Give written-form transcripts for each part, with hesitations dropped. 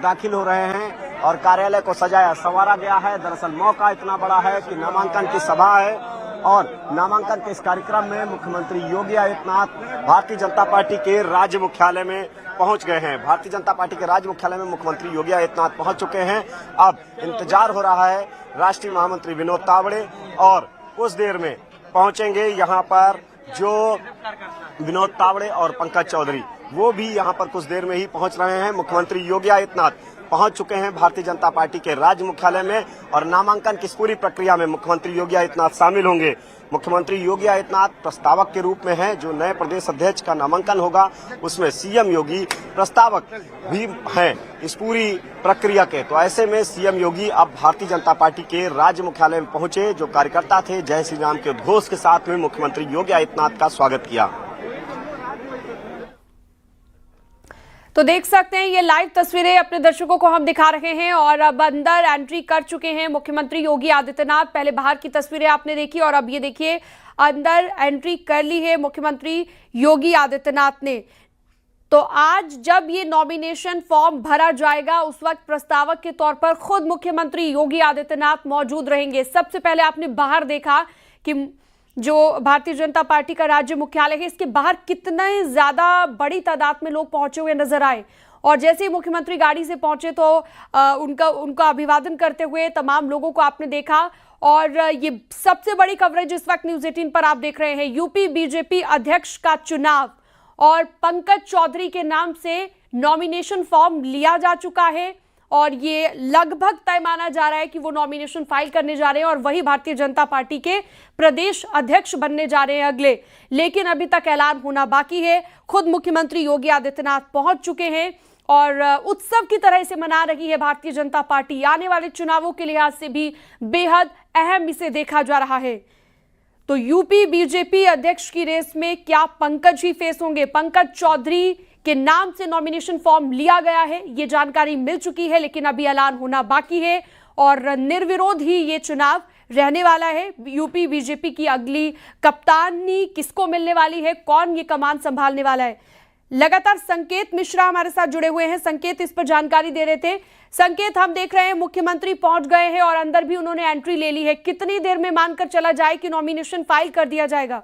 दाखिल हो रहे हैं और कार्यालय को सजाया संवारा गया है। दरअसल मौका इतना बड़ा है कि नामांकन की सभा है और नामांकन के इस कार्यक्रम में मुख्यमंत्री योगी आदित्यनाथ भारतीय जनता पार्टी के राज्य मुख्यालय में पहुंच गए हैं। भारतीय जनता पार्टी के राज्य मुख्यालय में मुख्यमंत्री योगी आदित्यनाथ पहुंच चुके हैं। अब इंतजार हो रहा है राष्ट्रीय महामंत्री विनोद तावड़े और कुछ देर में पहुंचेंगे यहाँ पर जो विनोद तावड़े और पंकज चौधरी, वो भी यहाँ पर कुछ देर में ही पहुंच रहे हैं। मुख्यमंत्री योगी आदित्यनाथ पहुंच चुके हैं भारतीय जनता पार्टी के राज्य मुख्यालय में और नामांकन की पूरी प्रक्रिया में मुख्यमंत्री योगी आदित्यनाथ शामिल होंगे। मुख्यमंत्री योगी आदित्यनाथ प्रस्तावक के रूप में हैं। जो नए प्रदेश अध्यक्ष का नामांकन होगा उसमें सीएम योगी प्रस्तावक भी हैं इस पूरी प्रक्रिया के। तो ऐसे में सीएम योगी अब भारतीय जनता पार्टी के राज्य मुख्यालय में पहुंचे। जो कार्यकर्ता थे जय श्री राम के उद्घोष के साथ में मुख्यमंत्री योगी आदित्यनाथ का स्वागत किया। तो देख सकते हैं ये लाइव तस्वीरें अपने दर्शकों को हम दिखा रहे हैं और अब अंदर एंट्री कर चुके हैं मुख्यमंत्री योगी आदित्यनाथ। पहले बाहर की तस्वीरें आपने देखी और अब ये देखिए अंदर एंट्री कर ली है मुख्यमंत्री योगी आदित्यनाथ ने। तो आज जब ये नॉमिनेशन फॉर्म भरा जाएगा उस वक्त प्रस्तावक के तौर पर खुद मुख्यमंत्री योगी आदित्यनाथ मौजूद रहेंगे। सबसे पहले आपने बाहर देखा कि जो भारतीय जनता पार्टी का राज्य मुख्यालय है इसके बाहर कितने ज्यादा बड़ी तादाद में लोग पहुंचे हुए नजर आए और जैसे ही मुख्यमंत्री गाड़ी से पहुंचे तो उनका अभिवादन करते हुए तमाम लोगों को आपने देखा। और ये सबसे बड़ी कवरेज इस वक्त न्यूज़ 18 पर आप देख रहे हैं। यूपी बीजेपी अध्यक्ष का चुनाव और पंकज चौधरी के नाम से नॉमिनेशन फॉर्म लिया जा चुका है और ये लगभग तय माना जा रहा है कि वो नॉमिनेशन फाइल करने जा रहे हैं और वही भारतीय जनता पार्टी के प्रदेश अध्यक्ष बनने जा रहे हैं अगले। लेकिन अभी तक ऐलान होना बाकी है। खुद मुख्यमंत्री योगी आदित्यनाथ पहुंच चुके हैं और उत्सव की तरह इसे मना रही है भारतीय जनता पार्टी। आने वाले चुनावों के लिहाज से भी बेहद अहम इसे देखा जा रहा है। तो यूपी बीजेपी अध्यक्ष की रेस में क्या पंकज ही फेस होंगे? पंकज चौधरी के नाम से नॉमिनेशन फॉर्म लिया गया है, ये जानकारी मिल चुकी है लेकिन अभी ऐलान होना बाकी है और निर्विरोध ही ये चुनाव रहने वाला है। यूपी बीजेपी की अगली कप्तानी किसको मिलने वाली है, कौन ये कमान संभालने वाला है? लगातार संकेत मिश्रा हमारे साथ जुड़े हुए हैं। संकेत इस पर जानकारी दे रहे थे। संकेत, हम देख रहे हैं मुख्यमंत्री पहुंच गए हैं और अंदर भी उन्होंने एंट्री ले ली है। कितनी देर में मानकर चला जाए कि नॉमिनेशन फाइल कर दिया जाएगा?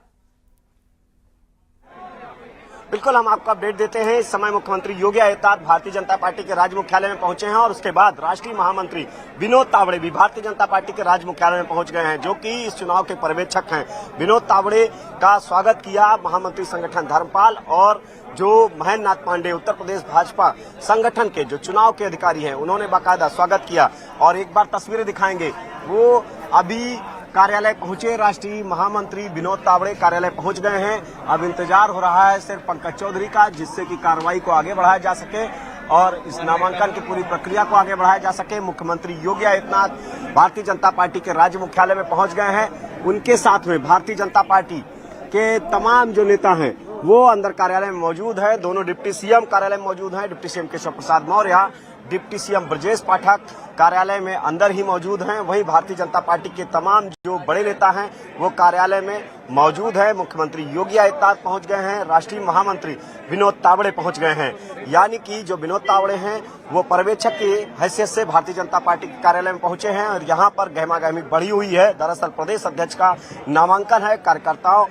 बिल्कुल, हम आपको अपडेट देते हैं। इस समय मुख्यमंत्री योगी आदित्यनाथ भारतीय जनता पार्टी के राज्य मुख्यालय में पहुंचे हैं और उसके बाद राष्ट्रीय महामंत्री विनोद तावड़े भी भारतीय जनता पार्टी के राज्य मुख्यालय में पहुंच गए हैं, जो कि इस चुनाव के पर्यवेक्षक हैं। विनोद तावड़े का स्वागत किया महामंत्री संगठन धर्मपाल और जो महेंद्र नाथ पांडे उत्तर प्रदेश भाजपा संगठन के जो चुनाव के अधिकारी हैं उन्होंने बाकायदा स्वागत किया। और एक बार तस्वीरें दिखाएंगे। वो अभी कार्यालय पहुंचे, राष्ट्रीय महामंत्री विनोद तावड़े कार्यालय पहुंच गए हैं। अब इंतजार हो रहा है सिर्फ पंकज चौधरी का, जिससे कि कार्रवाई को आगे बढ़ाया जा सके और इस नामांकन की पूरी प्रक्रिया को आगे बढ़ाया जा सके। मुख्यमंत्री योगी आदित्यनाथ भारतीय जनता पार्टी के राज्य मुख्यालय में पहुंच गए हैं। उनके साथ में भारतीय जनता पार्टी के तमाम जो नेता हैं वो अंदर कार्यालय में मौजूद है। दोनों डिप्टी सीएम कार्यालय में मौजूद हैं। Deputy CM Keshav Prasad Maurya, deputy CM Brajesh Pathak कार्यालय में अंदर ही मौजूद हैं। वहीं भारतीय जनता पार्टी के तमाम जो बड़े नेता हैं वो कार्यालय में मौजूद है। मुख्यमंत्री योगी आदित्यनाथ पहुंच गए हैं, राष्ट्रीय महामंत्री विनोद तावड़े पहुंच गए हैं। यानी कि जो विनोद तावड़े हैं वो पर्यवेक्षक की हैसियत से भारतीय जनता पार्टी के कार्यालय में पहुंचे हैं और यहाँ पर गहमागहमी बढ़ी हुई है। दरअसल प्रदेश अध्यक्ष का नामांकन है। कार्यकर्ताओं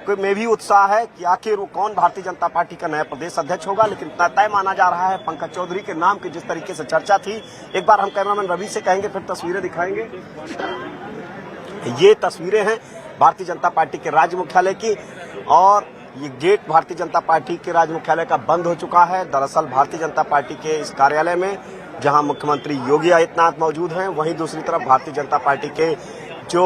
में भी उत्साह है कि आखिर वो कौन भारतीय जनता पार्टी का नया प्रदेश अध्यक्ष होगा, लेकिन तय माना जा रहा है पंकज चौधरी के नाम की जिस तरीके से चर्चा थी। एक बार हम कैमरामैन रवि से कहेंगे, फिर तस्वीरें दिखाएंगे। ये तस्वीरें हैं भारतीय जनता पार्टी के राज्य मुख्यालय की और ये गेट भारतीय जनता पार्टी के राज्य मुख्यालय का बंद हो चुका है। दरअसल भारतीय जनता पार्टी के इस कार्यालय में जहां मुख्यमंत्री योगी आदित्यनाथ मौजूद हैं, वहीं दूसरी तरफ भारतीय जनता पार्टी के जो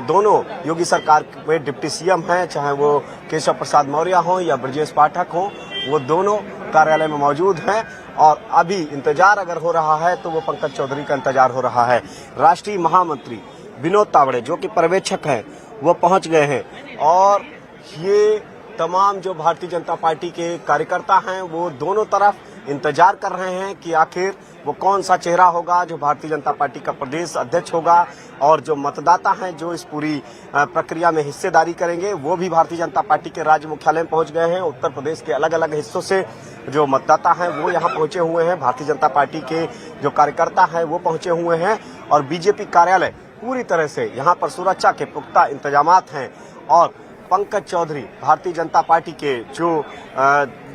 दोनों योगी सरकार में डिप्टी सीएम हैं, चाहे वो केशव प्रसाद मौर्य हों या ब्रजेश पाठक हों, वो दोनों कार्यालय में मौजूद हैं। और अभी इंतजार अगर हो रहा है तो वो पंकज चौधरी का इंतजार हो रहा है। राष्ट्रीय महामंत्री विनोद तावड़े जो कि पर्यवेक्षक हैं वो पहुंच गए हैं और ये तमाम जो भारतीय जनता पार्टी के कार्यकर्ता हैं वो दोनों तरफ इंतजार कर रहे हैं कि आखिर वो कौन सा चेहरा होगा जो भारतीय जनता पार्टी का प्रदेश अध्यक्ष होगा। और जो मतदाता हैं जो इस पूरी प्रक्रिया में हिस्सेदारी करेंगे वो भी भारतीय जनता पार्टी के राज्य मुख्यालय में पहुंच गए हैं। उत्तर प्रदेश के अलग अलग हिस्सों से जो मतदाता हैं वो यहाँ पहुंचे हुए हैं, भारतीय जनता पार्टी के जो कार्यकर्ता हैं वो पहुंचे हुए हैं और बीजेपी कार्यालय पूरी तरह से यहाँ पर सुरक्षा के पुख्ता इंतजामात हैं। और पंकज चौधरी भारतीय जनता पार्टी के जो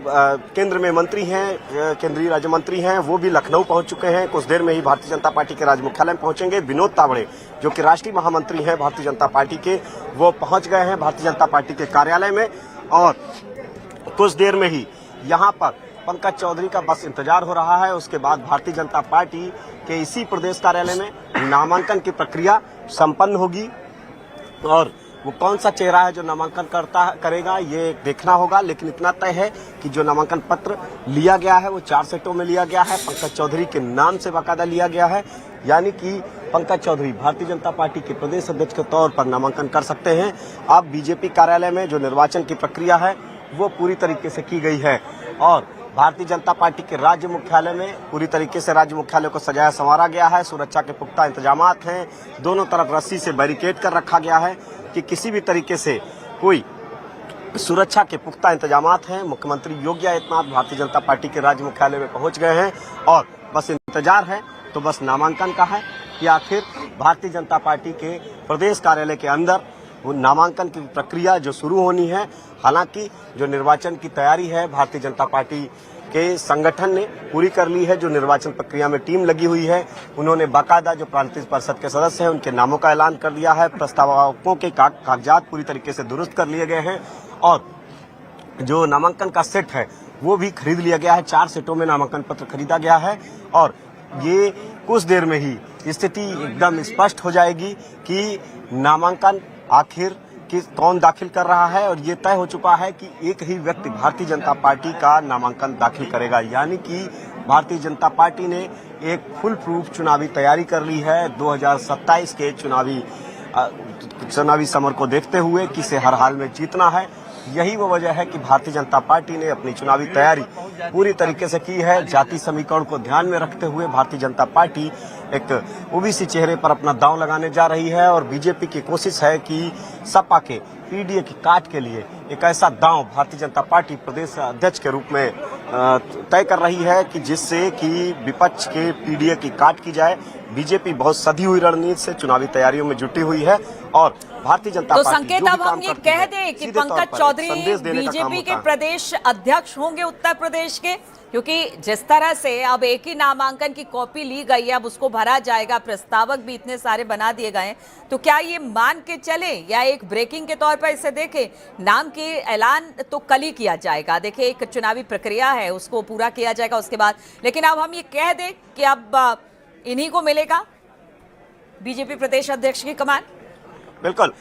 केंद्र में मंत्री हैं, केंद्रीय राज्य मंत्री हैं, वो भी लखनऊ पहुंच चुके हैं। कुछ देर में ही भारतीय जनता पार्टी के राज्य मुख्यालय में पहुंचेंगे। विनोद तावड़े जो कि राष्ट्रीय महामंत्री हैं भारतीय जनता पार्टी के, वो पहुंच गए हैं भारतीय जनता पार्टी के कार्यालय में और कुछ देर में ही यहाँ पर पंकज चौधरी का बस इंतजार हो रहा है। उसके बाद भारतीय जनता पार्टी के इसी प्रदेश कार्यालय में नामांकन की प्रक्रिया संपन्न होगी और वो कौन सा चेहरा है जो नामांकन करेगा ये देखना होगा। लेकिन इतना तय है कि जो नामांकन पत्र लिया गया है वो 4 सेटों में लिया गया है, पंकज चौधरी के नाम से बाकायदा लिया गया है, यानी कि पंकज चौधरी भारतीय जनता पार्टी के प्रदेश अध्यक्ष के तौर पर नामांकन कर सकते हैं। अब बीजेपी कार्यालय में जो निर्वाचन की प्रक्रिया है वो पूरी तरीके से की गई है और भारतीय जनता पार्टी के राज्य मुख्यालय में पूरी तरीके से राज्य मुख्यालय को सजाया संवारा गया है। सुरक्षा के पुख्ता इंतजामात हैं, दोनों तरफ रस्सी से बैरिकेड कर रखा गया है कि किसी भी तरीके से कोई सुरक्षा के पुख्ता इंतजामात हैं। मुख्यमंत्री योगी आदित्यनाथ भारतीय जनता पार्टी के राज्य मुख्यालय में पहुंच गए हैं और बस इंतजार है तो बस नामांकन का है कि आखिर भारतीय जनता पार्टी के प्रदेश कार्यालय के अंदर वो नामांकन की प्रक्रिया जो शुरू होनी है। हालांकि जो निर्वाचन की तैयारी है भारतीय जनता पार्टी के संगठन ने पूरी कर ली है। जो निर्वाचन प्रक्रिया में टीम लगी हुई है उन्होंने बाकायदा जो प्रांतीय परिषद के सदस्य हैं उनके नामों का ऐलान कर दिया है। प्रस्तावकों के कागजात पूरी तरीके से दुरुस्त कर लिए गए हैं और जो नामांकन का सेट है वो भी खरीद लिया गया है। 4 सेटों में नामांकन पत्र खरीदा गया है और ये कुछ देर में ही स्थिति एकदम स्पष्ट हो जाएगी कि नामांकन आखिर कौन दाखिल कर रहा है और ये तय हो चुका है कि एक ही व्यक्ति भारतीय जनता पार्टी का नामांकन दाखिल करेगा, यानी कि भारतीय जनता पार्टी ने एक फुल प्रूफ चुनावी तैयारी कर ली है 2027 के चुनावी समर को देखते हुए कि इसे हर हाल में जीतना है। यही वो वजह है कि भारतीय जनता पार्टी ने अपनी चुनावी तैयारी पूरी तरीके से की है। जाति समीकरण को ध्यान में रखते हुए भारतीय जनता पार्टी एक ओबीसी चेहरे पर अपना दांव लगाने जा रही है और बीजेपी की कोशिश है कि सपा के पीडीए की काट के लिए एक ऐसा दांव भारतीय जनता पार्टी प्रदेश अध्यक्ष के रूप में तय कर रही है कि जिससे कि विपक्ष के पीडीए की काट की जाए। बीजेपी बहुत सधी हुई रणनीति से चुनावी तैयारियों में जुटी हुई है और भारतीय जनता तो पार्टी संकेत अब हम ये कह दें कि पंकज चौधरी बीजेपी के प्रदेश अध्यक्ष होंगे उत्तर प्रदेश के, क्योंकि जिस तरह से अब एक ही नामांकन की कॉपी ली गई है, अब उसको भरा जाएगा, प्रस्तावक भी इतने सारे बना दिए गए हैं, तो क्या ये मान के चले या एक ब्रेकिंग के तौर पर इसे देखें? नाम के ऐलान तो कल ही किया जाएगा, देखिए एक चुनावी प्रक्रिया है उसको पूरा किया जाएगा उसके बाद, लेकिन अब हम ये कह दें कि अब इन्हीं को मिलेगा बीजेपी प्रदेश अध्यक्ष की कमान। बिल्कुल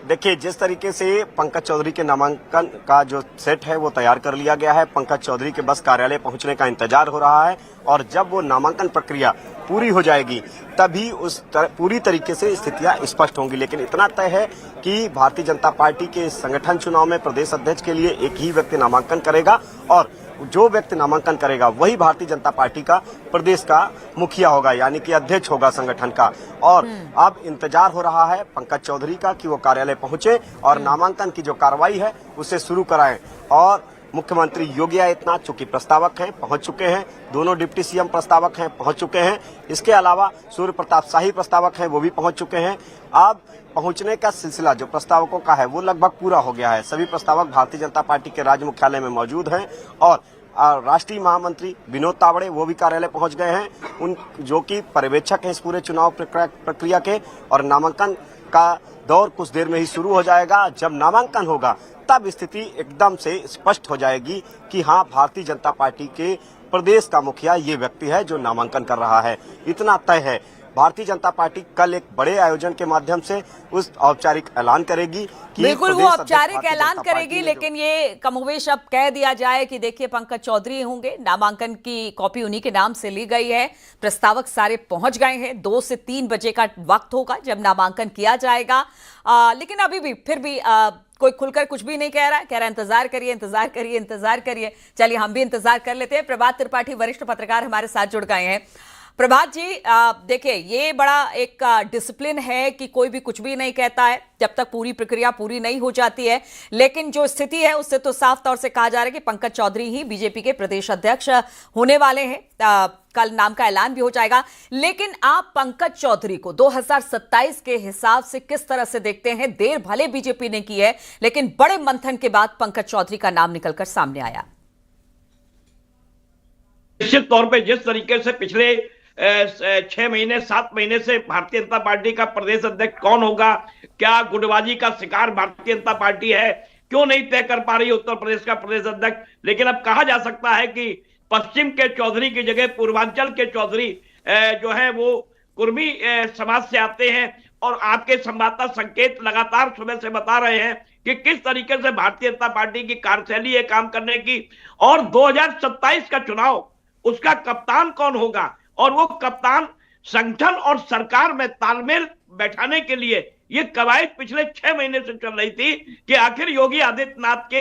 देखिए, जिस तरीके से पंकज चौधरी के नामांकन का जो सेट है वो तैयार कर लिया गया है। पंकज चौधरी के बस कार्यालय पहुंचने का इंतजार हो रहा है और जब वो नामांकन प्रक्रिया पूरी हो जाएगी तभी पूरी तरीके से स्थितियां स्पष्ट होंगी। लेकिन इतना तय है कि भारतीय जनता पार्टी के संगठन चुनाव में प्रदेश अध्यक्ष के लिए एक ही व्यक्ति नामांकन करेगा और जो व्यक्ति नामांकन करेगा वही भारतीय जनता पार्टी का प्रदेश का मुखिया होगा, यानी कि अध्यक्ष होगा संगठन का। और अब इंतजार हो रहा है पंकज चौधरी का कि वो कार्यालय पहुंचे और नामांकन की जो कार्रवाई है उसे शुरू कराएं। और मुख्यमंत्री योगी आदित्यनाथ चूंकि प्रस्तावक हैं पहुंच चुके हैं, दोनों डिप्टी सीएम प्रस्तावक हैं पहुंच चुके हैं, इसके अलावा सूर्य प्रताप शाही प्रस्तावक हैं वो भी पहुंच चुके हैं। अब पहुंचने का सिलसिला जो प्रस्तावकों का है वो लगभग पूरा हो गया है। सभी प्रस्तावक भारतीय जनता पार्टी के राज्य मुख्यालय में मौजूद हैं और राष्ट्रीय महामंत्री विनोद तावड़े वो भी कार्यालय पहुंच गए हैं, उन जो कि पर्यवेक्षक हैं इस पूरे चुनाव प्रक्रिया के। और नामांकन का दौर कुछ देर में ही शुरू हो जाएगा। जब नामांकन होगा तब स्थिति एकदम से स्पष्ट हो जाएगी कि हाँ, भारतीय जनता पार्टी के प्रदेश का मुखिया ये व्यक्ति है जो नामांकन कर रहा है। इतना तय है। भारतीय जनता पार्टी कल एक बड़े आयोजन के माध्यम से उस औपचारिक ऐलान करेगी कि बिल्कुल वो औपचारिक ऐलान करेगी, लेकिन ये कमोवेश अब कह दिया जाए कि देखिए पंकज चौधरी होंगे, नामांकन की कॉपी उन्हीं के नाम से ली गई है, प्रस्तावक सारे पहुंच गए हैं, 2 से 3 बजे का वक्त होगा जब नामांकन किया जाएगा। लेकिन अभी भी फिर भी कोई खुलकर कुछ भी नहीं कह रहा है इंतजार करिए इंतजार करिए इंतजार करिए। चलिए हम भी इंतजार कर लेते हैं। प्रभात त्रिपाठी वरिष्ठ पत्रकार हमारे साथ जुड़ गए हैं। प्रभात जी, देखिए ये बड़ा एक डिसिप्लिन है कि कोई भी कुछ भी नहीं कहता है जब तक पूरी प्रक्रिया पूरी नहीं हो जाती है, लेकिन जो स्थिति है उससे तो साफ तौर से कहा जा रहा है कि पंकज चौधरी ही बीजेपी के प्रदेश अध्यक्ष होने वाले हैं। कल नाम का ऐलान भी हो जाएगा, लेकिन आप पंकज चौधरी को 2027 के हिसाब से किस तरह से देखते हैं? देर भले बीजेपी ने की है, लेकिन बड़े मंथन के बाद पंकज चौधरी का नाम निकलकर सामने आया। निश्चित तौर पे जिस तरीके से पिछले 6 महीने 7 महीने से भारतीय जनता पार्टी का प्रदेश अध्यक्ष कौन होगा, क्या गुटबाजी का शिकार भारतीय जनता पार्टी है, क्यों नहीं तय कर पा रही उत्तर प्रदेश का प्रदेश अध्यक्ष। लेकिन अब कहा जा सकता है कि पश्चिम के चौधरी की जगह पूर्वांचल के चौधरी जो है वो कुर्मी समाज से आते हैं, और आपके संवाददाता संकेत लगातार सुबह से बता रहे हैं कि किस तरीके से भारतीय जनता पार्टी की कार्यशैली है काम करने की। और 2027 का चुनाव, उसका कप्तान कौन होगा, और वो कप्तान संगठन और सरकार में तालमेल बैठाने के लिए ये कवायद पिछले 6 महीने से चल रही थी कि आखिर योगी आदित्यनाथ के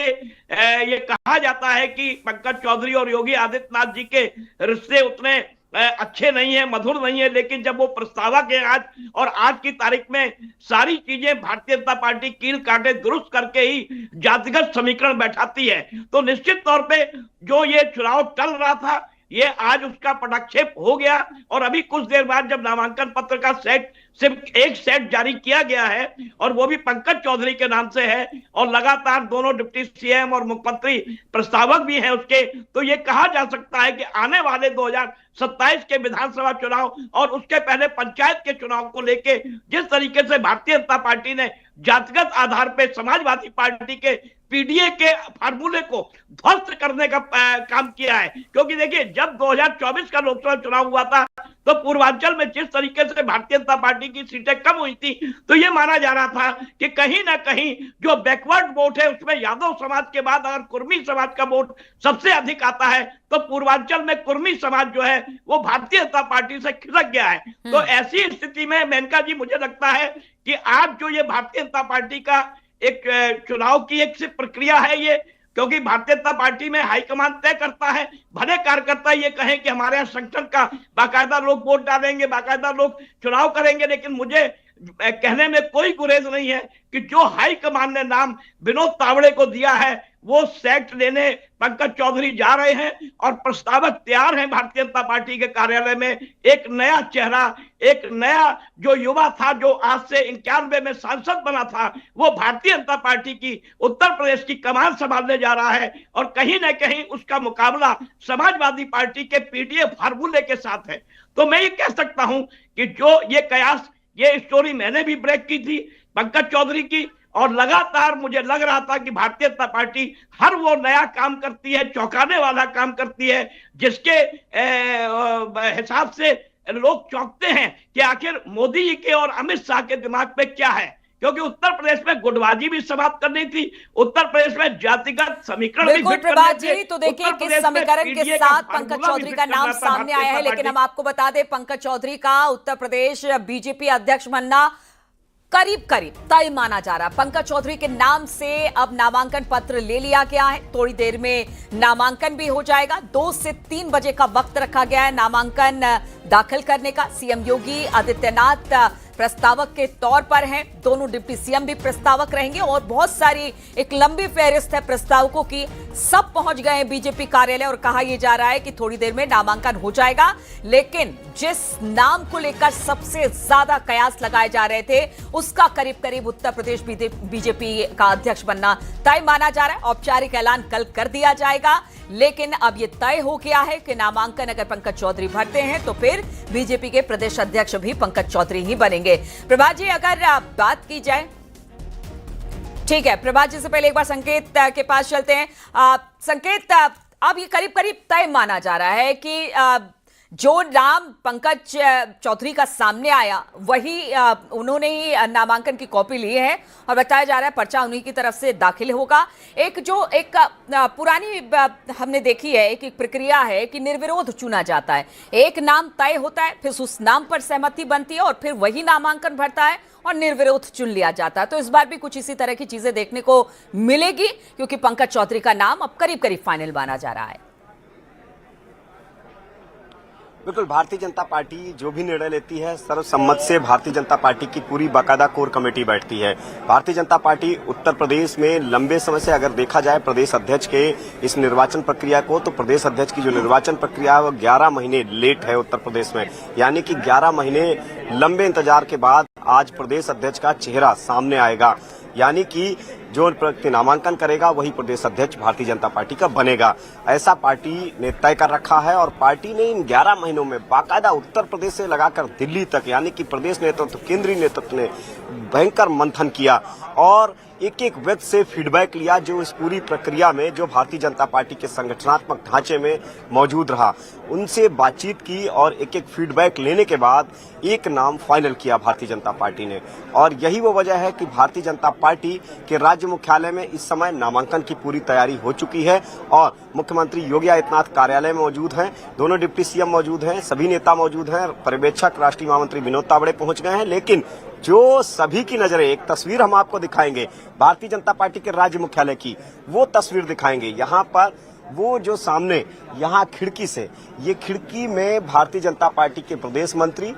ये कहा जाता है कि पंकज चौधरी और योगी आदित्यनाथ जी के रिश्ते उतने अच्छे नहीं है, मधुर नहीं है, लेकिन जब वो प्रस्तावक है आज, और आज की तारीख में सारी चीजें भारतीय जनता पार्टी कील काटे दुरुस्त करके ही जातिगत समीकरण बैठाती है, तो निश्चित तौर पे जो ये चुनाव चल रहा था ये आज उसका पटाक्षेप हो गया। और अभी कुछ देर बाद जब नामांकन पत्र का सेट, सिर्फ एक सेट जारी किया गया है, और वो भी पंकज चौधरी के नाम से है, और लगातार दोनों डिप्टी सीएम और मुख्यमंत्री प्रस्तावक भी हैं उसके, तो ये कहा जा सकता है कि आने वाले 2027 के विधानसभा चुनाव और उसके पहले पंचायत के चुनाव को लेके जिस तरीके से भारतीय जनता पार्टी ने जातिगत आधार पर समाजवादी पार्टी के पीडीए के फार्मूले को ध्वस्त करने का काम किया है। क्योंकि देखिए, जब 2024 का लोकसभा चुनाव हुआ था तो पूर्वांचल में जिस तरीके से भारतीय जनता पार्टी की सीटें कम हुई थी, तो ये माना जा रहा था कि कहीं ना कहीं जो बैकवर्ड वोट है उसमें यादव समाज के बाद अगर कुर्मी समाज का वोट सबसे अधिक आता है, तो पूर्वांचल में कुर्मी समाज जो है वो भारतीय जनता पार्टी से खिसक गया है। तो ऐसी स्थिति में मेनका जी, मुझे लगता है कि आज जो ये भारतीय जनता पार्टी का एक चुनाव की एक सिर्फ प्रक्रिया है ये, क्योंकि भारतीय जनता पार्टी में हाईकमान तय करता है। भले कार्यकर्ता ये कहें कि हमारे यहाँ संगठन का बाकायदा लोग वोट डालेंगे, बाकायदा लोग चुनाव करेंगे, लेकिन मुझे कहने में कोई गुरेज नहीं है कि जो हाईकमान ने नाम विनोद तावड़े को दिया है वो सेट लेने पंकज चौधरी जा रहे हैं, और प्रस्तावक तैयार हैं भारतीय जनता पार्टी के कार्यालय में। एक नया चेहरा, एक नया जो युवा था जो आज से 91 में सांसद बना था, वो भारतीय जनता पार्टी की उत्तर प्रदेश की कमान संभालने जा रहा है, और कहीं ना कहीं उसका मुकाबला समाजवादी पार्टी के पीडीए फार्मूले के साथ है। तो मैं ये कह सकता हूं कि जो ये कयास, ये स्टोरी मैंने भी ब्रेक की थी पंकज चौधरी की, और लगातार मुझे लग रहा था कि भारतीय जनता पार्टी हर वो नया काम करती है, चौंकाने वाला काम करती है, जिसके हिसाब से लोग चौंकते हैं कि आखिर मोदी जी के और अमित शाह के दिमाग में क्या है। क्योंकि उत्तर प्रदेश में गुटबाजी भी समाप्त करनी थी, उत्तर प्रदेश में जातिगत समीकरण भी बिल्कुल प्रभात जी, तो देखिए किस समीकरण के साथ पंकज चौधरी का नाम सामने आया है। लेकिन हम आपको बता दें, पंकज चौधरी का उत्तर प्रदेश बीजेपी अध्यक्ष बनना करीब करीब तय माना जा रहा है। पंकज चौधरी के नाम से अब नामांकन पत्र ले लिया गया है, थोड़ी देर में नामांकन भी हो जाएगा। 2 से 3 बजे का वक्त रखा गया है नामांकन दाखिल करने का। सीएम योगी आदित्यनाथ प्रस्तावक के तौर पर हैं, दोनों डिप्टी सीएम भी प्रस्तावक रहेंगे, और बहुत सारी एक लंबी फहरिस्त है प्रस्तावकों की। सब पहुंच गए हैं बीजेपी कार्यालय, और कहा यह जा रहा है कि थोड़ी देर में नामांकन हो जाएगा। लेकिन जिस नाम को लेकर सबसे ज्यादा कयास लगाए जा रहे थे, उसका करीब करीब उत्तर प्रदेश बीजेपी का अध्यक्ष बनना तय माना जा रहा है। औपचारिक ऐलान कल कर दिया जाएगा, लेकिन अब यह तय हो गया है कि नामांकन अगर पंकज चौधरी भरते हैं तो फिर बीजेपी के प्रदेश अध्यक्ष भी पंकज चौधरी ही बनेंगे। प्रभात जी, अगर बात की जाए, ठीक है, प्रभात जी से पहले एक बार संकेत के पास चलते हैं। संकेत, अब ये करीब करीब तय माना जा रहा है कि जो नाम पंकज चौधरी का सामने आया वही उन्होंने ही नामांकन की कॉपी ली है, और बताया जा रहा है पर्चा उन्हीं की तरफ से दाखिल होगा। एक पुरानी हमने देखी है, एक प्रक्रिया है कि निर्विरोध चुना जाता है, एक नाम तय होता है, फिर उस नाम पर सहमति बनती है, और फिर वही नामांकन भरता है और निर्विरोध चुन लिया जाता है। तो इस बार भी कुछ इसी तरह की चीजें देखने को मिलेगी, क्योंकि पंकज चौधरी का नाम अब करीब करीब फाइनल माना जा रहा है। बिल्कुल, भारतीय जनता पार्टी जो भी निर्णय लेती है सर्वसम्मत से भारतीय जनता पार्टी की पूरी बाकायदा कोर कमेटी बैठती है। भारतीय जनता पार्टी उत्तर प्रदेश में लंबे समय से अगर देखा जाए प्रदेश अध्यक्ष के इस निर्वाचन प्रक्रिया को, तो प्रदेश अध्यक्ष की जो निर्वाचन प्रक्रिया है वो 11 महीने लेट है उत्तर प्रदेश में। यानी कि 11 महीने लंबे इंतजार के बाद आज प्रदेश अध्यक्ष का चेहरा सामने आएगा। यानी कि जो व्यक्ति नामांकन करेगा वही प्रदेश अध्यक्ष भारतीय जनता पार्टी का बनेगा, ऐसा पार्टी ने तय कर रखा है। और पार्टी ने इन 11 महीनों में बाकायदा उत्तर प्रदेश से लगाकर दिल्ली तक, यानी कि प्रदेश नेतृत्व, केंद्रीय नेतृत्व ने भयंकर मंथन किया और एक एक व्यक्ति से फीडबैक लिया जो इस पूरी प्रक्रिया में जो भारतीय जनता पार्टी के संगठनात्मक ढांचे में मौजूद रहा, उनसे बातचीत की और एक एक फीडबैक लेने के बाद एक नाम फाइनल किया भारतीय जनता पार्टी ने। और यही वो वजह है कि भारतीय जनता पार्टी के राज्य मुख्यालय में इस समय नामांकन की पूरी तैयारी हो चुकी है और मुख्यमंत्री योगी आदित्यनाथ कार्यालय में मौजूद हैं, दोनों डिप्टी सीएम मौजूद हैं, सभी नेता मौजूद हैं, पर्यवेक्षक राष्ट्रीय महामंत्री विनोद तावड़े पहुंच गए हैं। लेकिन जो सभी की नजरें, एक तस्वीर हम आपको दिखाएंगे भारतीय जनता पार्टी के राज्य मुख्यालय की, वो तस्वीर दिखाएंगे। यहाँ पर वो जो सामने यहाँ खिड़की से, ये खिड़की में भारतीय जनता पार्टी के प्रदेश मंत्री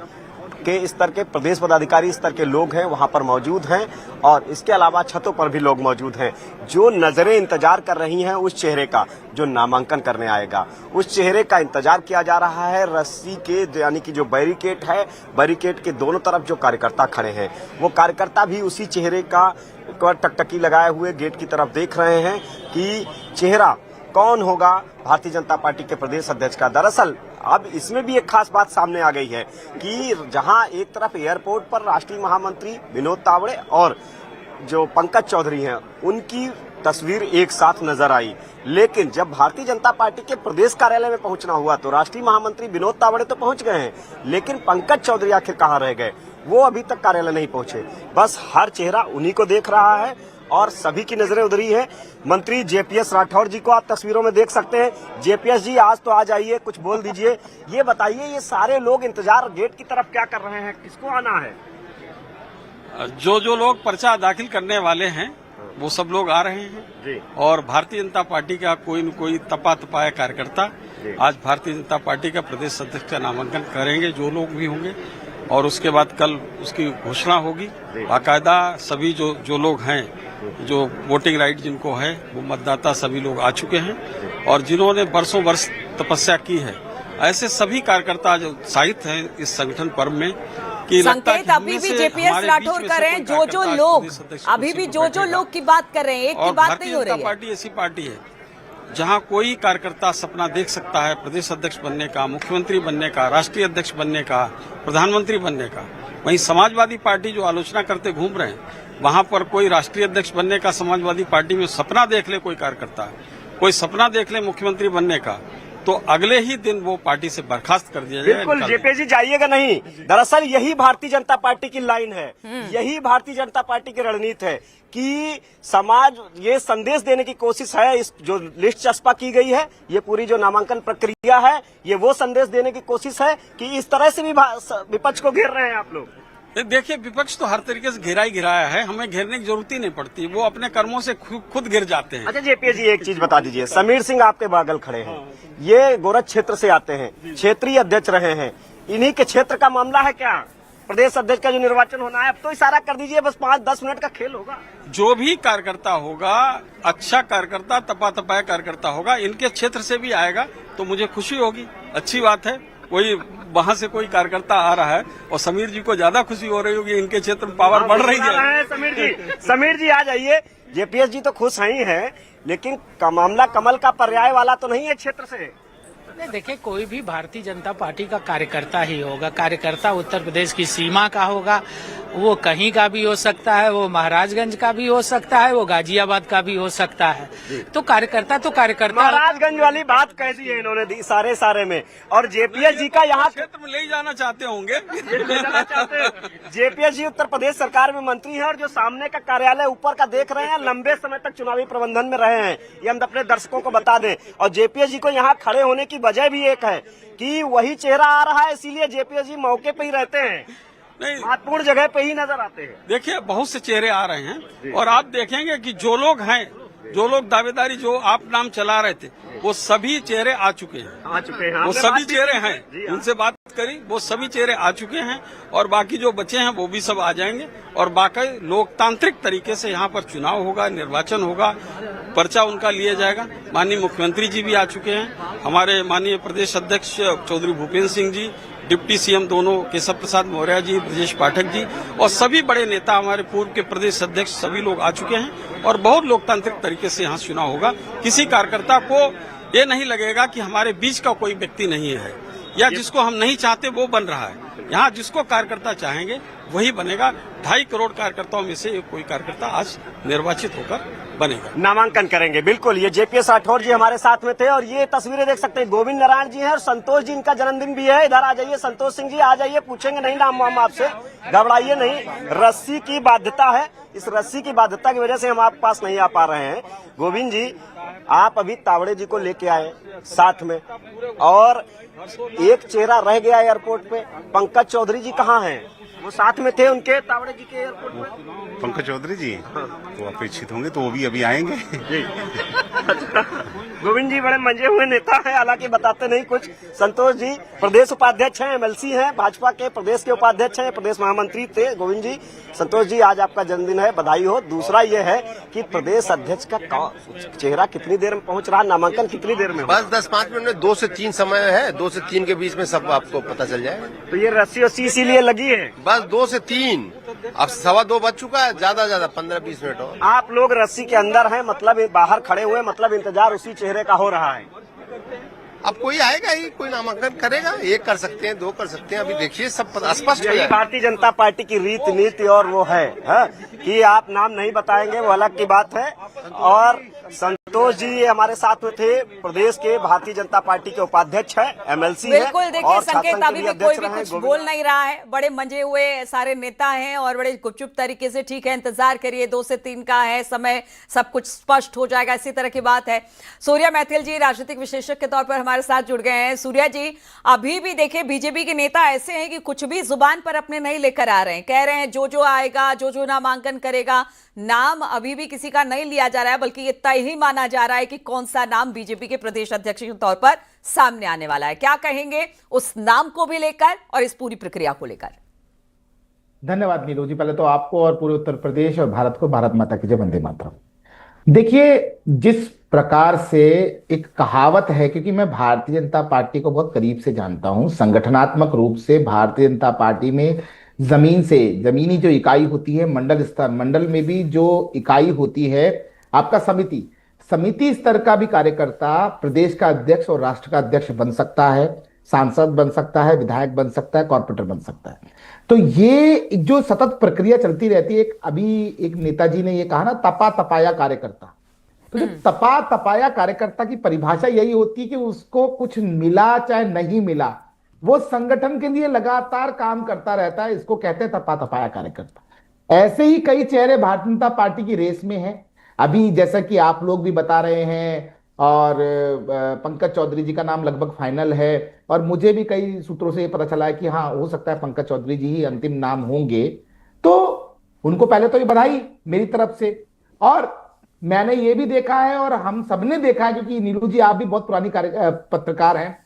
के स्तर के, प्रदेश पदाधिकारी स्तर के लोग हैं, वहां पर मौजूद हैं और इसके अलावा छतों पर भी लोग मौजूद हैं। जो नजरें इंतजार कर रही हैं उस चेहरे का जो नामांकन करने आएगा, उस चेहरे का इंतजार किया जा रहा है। रस्सी के यानी कि जो बैरिकेड है, बैरिकेड के दोनों तरफ जो कार्यकर्ता खड़े हैं, वो कार्यकर्ता भी उसी चेहरे का टकटकी लगाए हुए गेट की तरफ देख रहे हैं कि चेहरा कौन होगा भारतीय जनता पार्टी के प्रदेश अध्यक्ष का। दरअसल अब इसमें भी एक खास बात सामने आ गई है कि जहां एक तरफ एयरपोर्ट पर राष्ट्रीय महामंत्री विनोद तावड़े और जो पंकज चौधरी हैं उनकी तस्वीर एक साथ नजर आई, लेकिन जब भारतीय जनता पार्टी के प्रदेश कार्यालय में पहुंचना हुआ तो राष्ट्रीय महामंत्री विनोद तावड़े तो पहुंच गए हैं, लेकिन पंकज चौधरी आखिर कहां रह गए, वो अभी तक कार्यालय नहीं पहुंचे। बस हर चेहरा उन्हीं को देख रहा है और सभी की नजरें उधर ही है। मंत्री जेपीएस राठौर जी को आप तस्वीरों में देख सकते हैं। जेपीएस जी, आज तो आ जाइए, कुछ बोल दीजिए। ये बताइए, ये सारे लोग इंतजार गेट की तरफ क्या कर रहे हैं, किसको आना है? जो लोग पर्चा दाखिल करने वाले हैं वो सब लोग आ रहे हैं जी। और भारतीय जनता पार्टी का कोई न कोई तपाया कार्यकर्ता आज भारतीय जनता पार्टी का प्रदेश अध्यक्ष का नामांकन करेंगे, जो लोग भी होंगे। और उसके बाद कल उसकी घोषणा होगी। बाकायदा सभी जो लोग हैं, जो वोटिंग राइट जिनको है, वो मतदाता सभी लोग आ चुके हैं और जिन्होंने बरसों वर्ष तपस्या की है, ऐसे सभी कार्यकर्ता जो उत्साहित हैं इस संगठन पर्व में। संकेत अभी भी जेपीएस राठौर कर रहे हैं, जो लोग अभी भी जो लोग की बात कर रहे हैं, एक की बात नहीं हो रही है। पार्टी ऐसी पार्टी है जहां कोई कार्यकर्ता सपना देख सकता है प्रदेश अध्यक्ष बनने का, मुख्यमंत्री बनने का, राष्ट्रीय अध्यक्ष बनने का, प्रधानमंत्री बनने का। वहीं समाजवादी पार्टी जो आलोचना करते घूम रहे हैं, वहां पर कोई राष्ट्रीय अध्यक्ष बनने का समाजवादी पार्टी में सपना देख ले कोई कार्यकर्ता, कोई सपना देख ले मुख्यमंत्री बनने का, तो अगले ही दिन वो पार्टी से बर्खास्त कर दिया जाए। बिल्कुल जेपी जी, जाइएगा नहीं। दरअसल यही भारतीय जनता पार्टी की लाइन है, यही भारतीय जनता पार्टी की रणनीति है कि समाज ये संदेश देने की कोशिश है। इस जो लिस्ट चस्पा की गई है, ये पूरी जो नामांकन प्रक्रिया है, ये वो संदेश देने की कोशिश है कि इस तरह से भी विपक्ष को घेर रहे हैं आप लोग। देखिए, विपक्ष तो हर तरीके से घेरा ही घिराया है, हमें घेरने की जरूरत ही नहीं पड़ती, वो अपने कर्मों से खुद गिर जाते हैं। अच्छा जेपी जी, एक चीज बता दीजिए, समीर सिंह आपके बगल खड़े हैं, ये गोरख क्षेत्र से आते हैं, क्षेत्रीय अध्यक्ष रहे हैं, इन्हीं के क्षेत्र का मामला है क्या? प्रदेश अध्यक्ष का जो निर्वाचन होना है, अब तो इशारा कर दीजिए, बस 5-10 मिनट का खेल होगा। जो भी कार्यकर्ता होगा, अच्छा कार्यकर्ता, तपाया कार्यकर्ता होगा, इनके क्षेत्र से भी आएगा तो मुझे खुशी होगी, अच्छी बात है। कोई वहां से कोई कार्यकर्ता आ रहा है और समीर जी को ज्यादा खुशी हो रही होगी, इनके क्षेत्र में पावर बढ़ रही है। समीर जी आ जाइए। जेपीएस जी तो खुश ही हैं, लेकिन मामला कमल का पर्याय वाला तो नहीं है क्षेत्र से। देखिए, कोई भी भारतीय जनता पार्टी का कार्यकर्ता ही होगा। कार्यकर्ता उत्तर प्रदेश की सीमा का होगा, वो कहीं का भी हो सकता है, वो महाराजगंज का भी हो सकता है, वो गाजियाबाद का भी हो सकता है। तो कार्यकता महाराजगंज वाली बात कह दी है इन्होंने सारे में। और जेपीएस जी का यहाँ क्षेत्र में ले जाना चाहते होंगे। जेपीएस जी उत्तर प्रदेश सरकार में मंत्री हैं और जो सामने का कार्यालय ऊपर का देख रहे हैं, लंबे समय तक चुनावी प्रबंधन में रहे हैं, ये हम अपने दर्शकों को बता दें। और जेपीएस जी को यहाँ खड़े होने की वजह भी एक है कि वही चेहरा आ रहा है, इसीलिए जेपीएस जी मौके पे ही रहते हैं, महत्वपूर्ण जगह पे ही नजर आते हैं। देखिए, बहुत से चेहरे आ रहे हैं और आप देखेंगे कि जो लोग हैं जो लोग दावेदारी जो आप नाम चला रहे थे वो सभी चेहरे आ चुके हैं, वो सभी चेहरे हैं, उनसे बात करी, वो सभी चेहरे आ चुके हैं और बाकी जो बचे हैं वो भी सब आ जाएंगे और बाकी लोकतांत्रिक तरीके से यहाँ पर चुनाव होगा, निर्वाचन होगा, पर्चा उनका लिया जाएगा। माननीय मुख्यमंत्री जी भी आ चुके हैं, हमारे माननीय प्रदेश अध्यक्ष चौधरी भूपेंद्र सिंह जी, डिप्टी सीएम दोनों केशव प्रसाद मौर्य जी, ब्रजेश पाठक जी और सभी बड़े नेता हमारे पूर्व के प्रदेश अध्यक्ष सभी लोग आ चुके हैं और बहुत लोकतांत्रिक तरीके से यहाँ चुनाव होगा। किसी कार्यकर्ता को ये नहीं लगेगा कि हमारे बीच का कोई व्यक्ति नहीं है या जिसको हम नहीं चाहते वो बन रहा है। यहाँ जिसको कार्यकर्ता चाहेंगे वही बनेगा। 2.5 करोड़ कार्यकर्ताओं में से कोई कार्यकर्ता आज निर्वाचित होकर बनेगा, नामांकन करेंगे। बिल्कुल, ये जेपीएस राठौर जी हमारे साथ में थे और ये तस्वीरें देख सकते हैं, गोविंद नारायण जी हैं और संतोष जी, इनका जन्मदिन भी है। इधर आ जाइए संतोष सिंह जी, आ जाइए, पूछेंगे नहीं नाम हम आपसे, घबराइए नहीं। रस्सी की बाध्यता है, इस रस्सी की बाध्यता की वजह से हम आपके पास नहीं आ पा रहे हैं। गोविंद जी, आप अभी तावड़े जी को लेके आए साथ में और एक चेहरा रह गया एयरपोर्ट पे, पंकज चौधरी जी कहाँ हैं? वो साथ में थे उनके तावड़े जी के एयरपोर्ट में। पंकज चौधरी जी तो अपेक्षित होंगे, तो वो भी अभी आएंगे। गोविंद जी बड़े मंजे हुए नेता हैं, हालांकि बताते नहीं कुछ। संतोष जी प्रदेश उपाध्यक्ष हैं, एमएलसी हैं, भाजपा के प्रदेश के उपाध्यक्ष हैं, प्रदेश महामंत्री थे गोविंद जी। संतोष जी, आज आपका जन्मदिन है, बधाई हो। दूसरा ये है कि प्रदेश अध्यक्ष का चेहरा कितनी देर में पहुंच रहा, नामांकन कितनी देर में? बस 10-5 मिनट में, 2 से 3 समय है, 2 से 3 के बीच में सब आपको पता चल जाएगा। तो ये रस्सी इसीलिए लगी है, बस 2 से 3, अब 2:15 बज चुका है, ज्यादा 15-20 मिनट और। आप लोग रस्सी के अंदर हैं, मतलब बाहर खड़े हुए, मतलब इंतजार उसी चेहरे का हो रहा है। अब कोई आएगा ही, कोई नामांकन करेगा, 1 कर सकते हैं, 2 कर सकते हैं, अभी देखिए सब स्पष्ट हो यही जाएगा। भारतीय जनता पार्टी की रीति नीति और वो है कि आप नाम नहीं बताएंगे, वो अलग की बात है। और संतोष जी ये हमारे साथ में थे, प्रदेश के भारतीय जनता पार्टी के उपाध्यक्ष है, एमएलसी है। बिल्कुल, देखिए संकेत अभी भी कोई भी कुछ बोल नहीं रहा है, बड़े मंजे हुए सारे नेता हैं और बड़े गुपचुप तरीके से, ठीक है इंतजार करिए, 2 से 3 का है समय, सब कुछ स्पष्ट हो जाएगा, इसी तरह की बात है। सूर्या मैथिल जी राजनीतिक विशेषज्ञ के तौर पर हमारे साथ जुड़ गए हैं। सूर्या जी, अभी भी देखिए बीजेपी के नेता ऐसे हैं कि कुछ भी जुबान पर अपने नहीं लेकर आ रहे हैं, कह रहे हैं जो आएगा, जो नामांकन करेगा, नाम अभी भी किसी का नहीं लिया जा रहा है, बल्कि ये तय ही माना जा रहा है कि कौन सा नाम बीजेपी के प्रदेश अध्यक्ष के तौर पर सामने आने वाला है। क्या कहेंगे उस नाम को भी लेकर और इस पूरी प्रक्रिया को लेकर? धन्यवाद नीरू जी, पहले तो आपको और पूरे उत्तर प्रदेश और भारत को भारत माता की जय, वंदे मातरम। देखिए, जिस प्रकार से एक कहावत है, क्योंकि मैं भारतीय जनता पार्टी को बहुत करीब से जानता हूं, संगठनात्मक रूप से भारतीय जनता पार्टी में जमीनी जो इकाई होती है, मंडल स्तर, मंडल में भी जो इकाई होती है आपका समिति स्तर का भी कार्यकर्ता प्रदेश का अध्यक्ष और राष्ट्र का अध्यक्ष बन सकता है, सांसद बन सकता है, विधायक बन सकता है, कॉर्पोरेटर बन सकता है। तो ये जो सतत प्रक्रिया चलती रहती है, अभी एक नेताजी ने ये कहा ना, तपा तपाया कार्यकर्ता। तो जो तपा तपाया कार्यकर्ता की परिभाषा यही होती है कि उसको कुछ मिला चाहे नहीं मिला, वो संगठन के लिए लगातार काम करता रहता है, इसको कहते हैं तपा तपाया कार्यकर्ता। ऐसे ही कई चेहरे भारतीय जनता पार्टी की रेस में हैं। अभी जैसा कि आप लोग भी बता रहे हैं और पंकज चौधरी जी का नाम लगभग फाइनल है और मुझे भी कई सूत्रों से ये पता चला है कि हाँ, हो सकता है पंकज चौधरी जी ही अंतिम नाम होंगे। तो उनको पहले तो ये बधाई मेरी तरफ से। और मैंने ये भी देखा है और हम सबने देखा है, क्योंकि नीरू जी आप भी बहुत पुरानी पत्रकार हैं,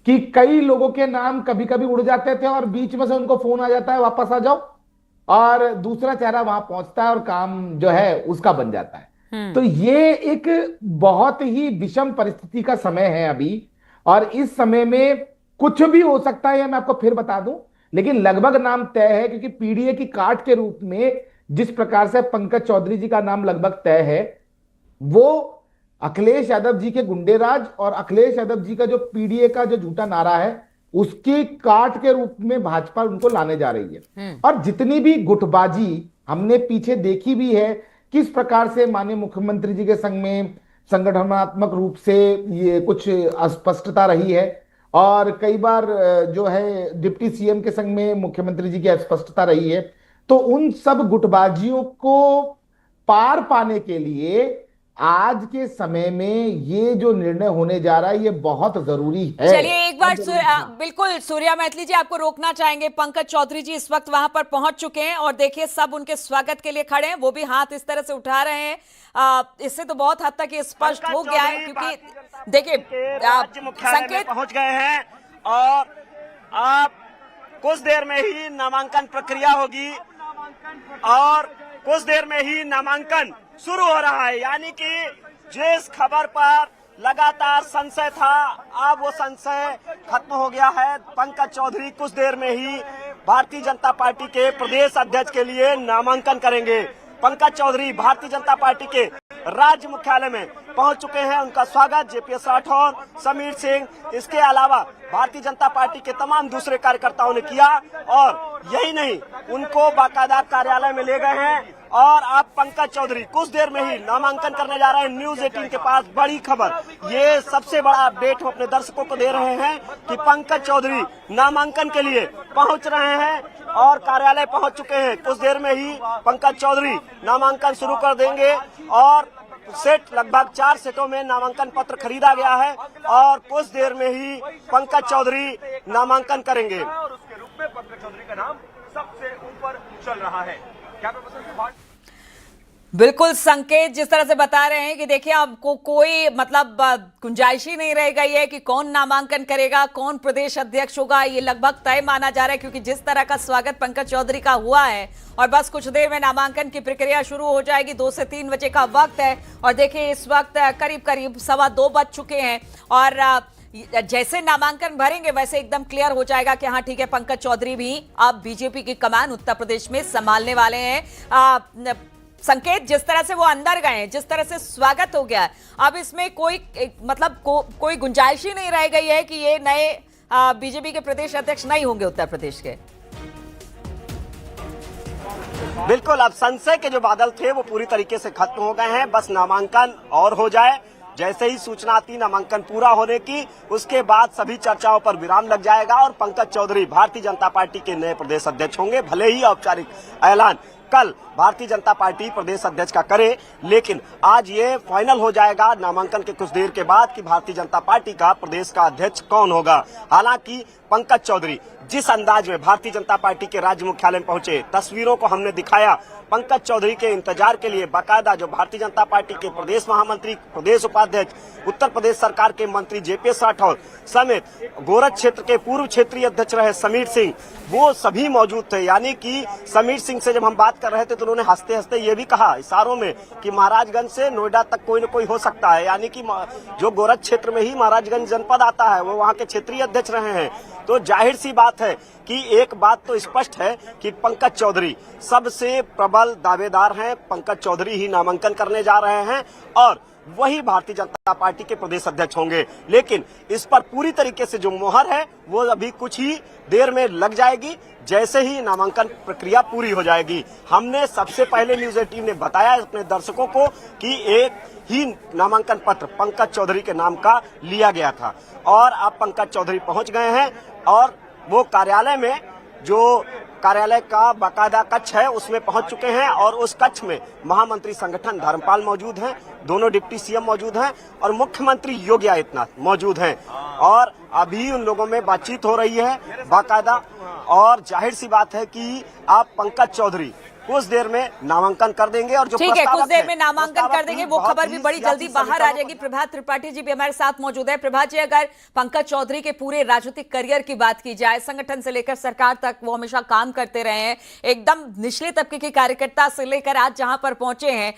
कि कई लोगों के नाम कभी कभी उड़ जाते थे और बीच में से उनको फोन आ जाता है वापस आ जाओ, और दूसरा चेहरा वहां पहुंचता है और काम जो है उसका बन जाता है। तो ये एक बहुत ही विषम परिस्थिति का समय है अभी, और इस समय में कुछ भी हो सकता है, मैं आपको फिर बता दूं, लेकिन लगभग नाम तय है, क्योंकि पीडीए की काट के रूप में जिस प्रकार से पंकज चौधरी जी का नाम लगभग तय है, वो अखिलेश यादव जी के गुंडेराज और अखिलेश यादव जी का जो पीडीए का जो झूठा नारा है, उसकी काट के रूप में भाजपा उनको लाने जा रही है। और जितनी भी गुटबाजी हमने पीछे देखी भी है, किस प्रकार से माननीय मुख्यमंत्री जी के संग में संगठनात्मक रूप से ये कुछ अस्पष्टता रही है, और कई बार जो है डिप्टी सीएम के संग में मुख्यमंत्री जी की अस्पष्टता रही है। तो उन सब गुटबाजियों को पार पाने के लिए आज के समय में ये जो निर्णय होने जा रहा है ये बहुत जरूरी है। चलिए एक बार बिल्कुल सूर्या मैथिली जी आपको रोकना चाहेंगे। पंकज चौधरी जी इस वक्त वहां पर पहुंच चुके हैं और देखिए सब उनके स्वागत के लिए खड़े हैं, वो भी हाथ इस तरह से उठा रहे हैं। इससे तो बहुत हद तक ये स्पष्ट हो गया है, क्योंकि देखिए राज्य मुख्यालय में संकेत पहुंच गए हैं और आप कुछ देर में ही नामांकन प्रक्रिया होगी और कुछ देर में ही नामांकन शुरू हो रहा है। यानी कि जिस खबर पर लगातार संशय था, अब वो संशय खत्म हो गया है। पंकज चौधरी कुछ देर में ही भारतीय जनता पार्टी के प्रदेश अध्यक्ष के लिए नामांकन करेंगे। पंकज चौधरी भारतीय जनता पार्टी के राज्य मुख्यालय में पहुंच चुके हैं। उनका स्वागत जेपीएस राठौर, समीर सिंह, इसके अलावा भारतीय जनता पार्टी के तमाम दूसरे कार्यकर्ताओं ने किया और यही नहीं, उनको बाकायदा कार्यालय में ले गए हैं और अब पंकज चौधरी कुछ देर में ही नामांकन करने जा रहे हैं। न्यूज 18 के पास बड़ी खबर, ये सबसे बड़ा अपडेट हम अपने दर्शकों को दे रहे हैं कि पंकज चौधरी नामांकन के लिए पहुंच रहे हैं और कार्यालय पहुंच चुके हैं। कुछ देर में ही पंकज चौधरी नामांकन शुरू कर देंगे और सेट लगभग 4 सेटों में नामांकन पत्र खरीदा गया है और कुछ देर में ही पंकज चौधरी नामांकन करेंगे और उसके रूप में पंकज चौधरी का नाम सबसे ऊपर चल रहा है। क्या बिल्कुल संकेत जिस तरह से बता रहे हैं कि देखिए आपको कोई मतलब गुंजाइश ही नहीं रह गई है कि कौन नामांकन करेगा, कौन प्रदेश अध्यक्ष होगा, ये लगभग तय माना जा रहा है, क्योंकि जिस तरह का स्वागत पंकज चौधरी का हुआ है और बस कुछ देर में नामांकन की प्रक्रिया शुरू हो जाएगी। 2 से 3 बजे का वक्त है और देखिए इस वक्त करीब करीब 2:15 बज चुके हैं और जैसे नामांकन भरेंगे वैसे एकदम क्लियर हो जाएगा कि हाँ ठीक है, पंकज चौधरी भी अब बीजेपी की कमान उत्तर प्रदेश में संभालने वाले हैं। संकेत जिस तरह से वो अंदर गए, जिस तरह से स्वागत हो गया, अब इसमें कोई कोई गुंजाइश ही नहीं रह गई है कि ये नए बीजेपी के प्रदेश अध्यक्ष नहीं होंगे उत्तर प्रदेश के। बिल्कुल, अब संशय के जो बादल थे वो पूरी तरीके से खत्म हो गए हैं। बस नामांकन और हो जाए, जैसे ही सूचना आती नामांकन पूरा होने की, उसके बाद सभी चर्चाओं पर विराम लग जाएगा और पंकज चौधरी भारतीय जनता पार्टी के नए प्रदेश अध्यक्ष होंगे। भले ही औपचारिक ऐलान कल भारतीय जनता पार्टी प्रदेश अध्यक्ष का करे, लेकिन आज ये फाइनल हो जाएगा नामांकन के कुछ देर के बाद कि भारतीय जनता पार्टी का प्रदेश का अध्यक्ष कौन होगा। हालांकि पंकज चौधरी जिस अंदाज में भारतीय जनता पार्टी के राज्य मुख्यालय में पहुंचे, तस्वीरों को हमने दिखाया। पंकज चौधरी के इंतजार के लिए बाकायदा जो भारतीय जनता पार्टी के प्रदेश महामंत्री, प्रदेश उपाध्यक्ष, उत्तर प्रदेश सरकार के मंत्री जेपीएस राठौर समेत गोरख क्षेत्र के पूर्व क्षेत्रीय अध्यक्ष रहे समीर सिंह, वो सभी मौजूद थे। यानी कि समीर सिंह से जब हम बात कर रहे थे तो उन्होंने हंसते हंसते ये भी कहा इशारों में कि महाराजगंज से नोएडा तक कोई न कोई हो सकता है। यानी कि जो गोरख क्षेत्र में ही महाराजगंज जनपद आता है, वो वहाँ के क्षेत्रीय अध्यक्ष रहे हैं। तो जाहिर सी बात है कि एक बात तो स्पष्ट है कि पंकज चौधरी सबसे प्रबल दावेदार हैं। पंकज चौधरी ही नामांकन करने जा रहे हैं और वही भारतीय जनता पार्टी के प्रदेश अध्यक्ष होंगे। लेकिन इस पर पूरी तरीके से जो मोहर है वो अभी कुछ ही देर में लग जाएगी, जैसे ही नामांकन प्रक्रिया पूरी हो जाएगी। हमने सबसे पहले न्यूज 18 ने बताया अपने दर्शकों को कि एक ही नामांकन पत्र पंकज चौधरी के नाम का लिया गया था और अब पंकज चौधरी पहुंच गए हैं और वो कार्यालय में, जो कार्यालय का बाकायदा कक्ष है उसमें पहुंच चुके हैं और उस कक्ष में महामंत्री संगठन धर्मपाल मौजूद हैं, दोनों डिप्टी सीएम मौजूद हैं और मुख्यमंत्री योगी आदित्यनाथ मौजूद हैं और अभी उन लोगों में बातचीत हो रही है बाकायदा। और जाहिर सी बात है कि आप पंकज चौधरी कुछ देर में नामांकन कर देंगे और जो ठीक है, कुछ देर में नामांकन कर देंगे, वो खबर भी बड़ी जल्दी बाहर आ जाएगी। प्रभात त्रिपाठी जी भी हमारे साथ मौजूद है। प्रभात जी, अगर पंकज चौधरी के पूरे राजनीतिक करियर की बात की जाए, संगठन से लेकर सरकार तक वो हमेशा काम करते रहे हैं, एकदम निचले तबके के कार्यकर्ता से लेकर आज जहां पर पहुंचे हैं,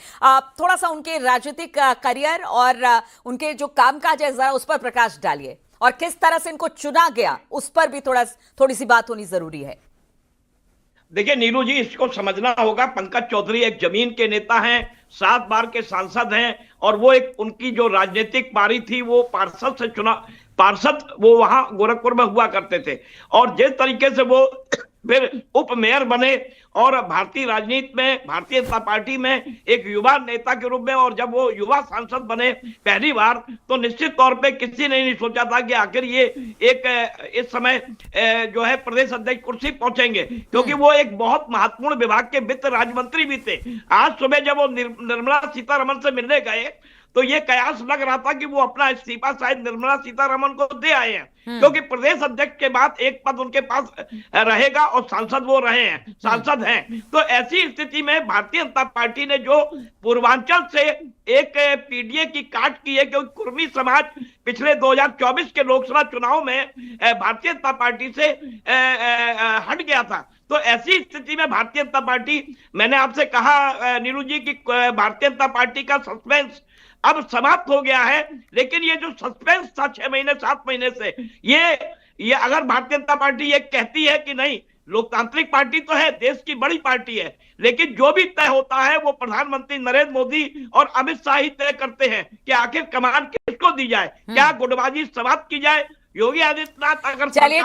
थोड़ा सा उनके राजनीतिक करियर और उनके जो कामकाज है जरा उस पर प्रकाश डालिए और किस तरह से इनको चुना गया उस पर भी थोड़ी सी बात होनी जरूरी है। देखिए नीलू जी, इसको समझना होगा, पंकज चौधरी एक जमीन के नेता हैं, 7 बार के सांसद हैं और वो एक उनकी जो राजनीतिक पारी थी वो पार्षद से चुना, पार्षद वो वहां गोरखपुर में हुआ करते थे और जिस तरीके से वो फिर उप मेयर बने और भारतीय राजनीति में, भारतीय जनता पार्टी में एक युवा नेता के रूप में, और जब वो युवा सांसद बने पहली बार, तो निश्चित तौर पे किसी ने नहीं सोचा था कि आखिर ये एक इस समय जो है प्रदेश अध्यक्ष कुर्सी पहुंचेंगे, क्योंकि वो एक बहुत महत्वपूर्ण विभाग के वित्त राज्य मंत्री भी थे। आज सुबह जब वो निर्मला सीतारमण से मिलने गए तो ये कयास लग रहा था कि वो अपना इस्तीफा शायद निर्मला सीतारमण को दे आए हैं, क्योंकि प्रदेश अध्यक्ष के बाद एक पद उनके पास रहेगा और सांसद वो रहे हैं, सांसद हैं। तो ऐसी स्थिति में भारतीय जनता पार्टी ने जो पूर्वांचल से एक पीडीए की काट की है, क्योंकि कुर्मी समाज पिछले 2024 के लोकसभा चुनाव में भारतीय जनता पार्टी से हट गया था। तो ऐसी स्थिति में भारतीय जनता पार्टी, मैंने आपसे कहा नीरू जी की भारतीय जनता पार्टी का सस्पेंस अब समाप्त हो गया है, लेकिन ये जो सस्पेंस था 6 महीने 7 महीने से, ये अगर भारतीय जनता पार्टी ये कहती है कि नहीं, लोकतांत्रिक पार्टी तो है, देश की बड़ी पार्टी है, लेकिन जो भी तय होता है वो प्रधानमंत्री नरेंद्र मोदी और अमित शाह ही तय करते हैं कि आखिर कमान किसको दी जाए, क्या गुटबाजी समाप्त की जाए। योगी आदित्यनाथ अगर चलिए